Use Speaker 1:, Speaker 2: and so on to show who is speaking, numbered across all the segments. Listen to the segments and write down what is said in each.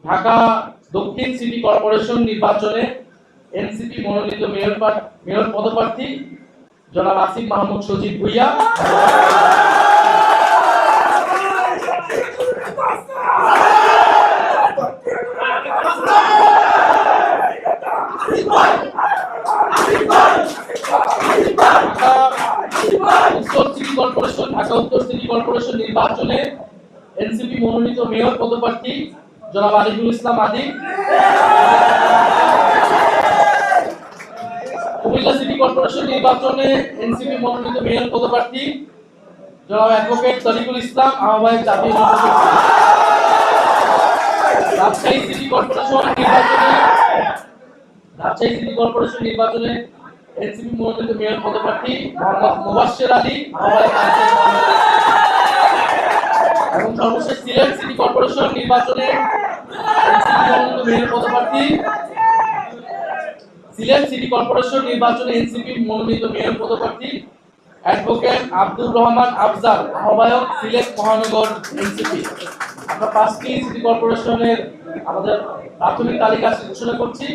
Speaker 1: ঢাকা দক্ষিণ city corporation নির্বাচনে NCP মনোনীত মেয়র পদপ্রার্থী জনাব আসিফ মাহমুদ সজীব ভুইয়া। ঢাকা উত্তর সিটি কর্পোরেশন নির্বাচনে এনসিপি মনোনীত মেয়র পদপ্রার্থী জনাব আরিফুল ইসলাম আদিব। কুমিল্লা সিটি কর্পোরেশন নির্বাচনে এনসিপি মনোনীত মেয়র পদপ্রার্থী জনাব অ্যাডভোকেট তরিকুল ইসলাম, আহ্বায়ক জাতীয় রাজশাহী সিটি কর্পোরেশন নির্বাচনে এনসিপি মনোনীত মেয়র পদপ্রার্থী মোহাম্মদ মুবাশশির আলী, আহ্বায়ক এবং সর্বশেষ সিলেট সিটি কর্পোরেশন নির্বাচনে এনসিপি মনোনীত মেয়র পদপ্রার্থী অ্যাডভোকেট আব্দুর রহমান আফজাল, আহ্বায়ক সিলেট মহানগর এনসিপি। আমরা 5টি সিটি কর্পোরেশনের আমাদের প্রাথমিক তালিকা ঘোষণা করছি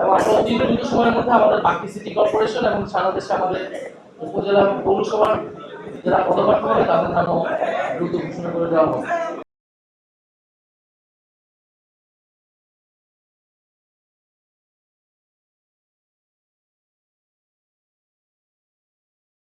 Speaker 1: এবং আমরা অতি দ্রুত সময়ের মধ্যে আমাদের বাকি সিটি কর্পোরেশন এবং সারা দেশে আমাদের উপজেলা এবং পৌরসভার যারা পদপ্রার্থী হবে তাদের নামও দ্রুত ঘোষণা করে দেওয়া হবে।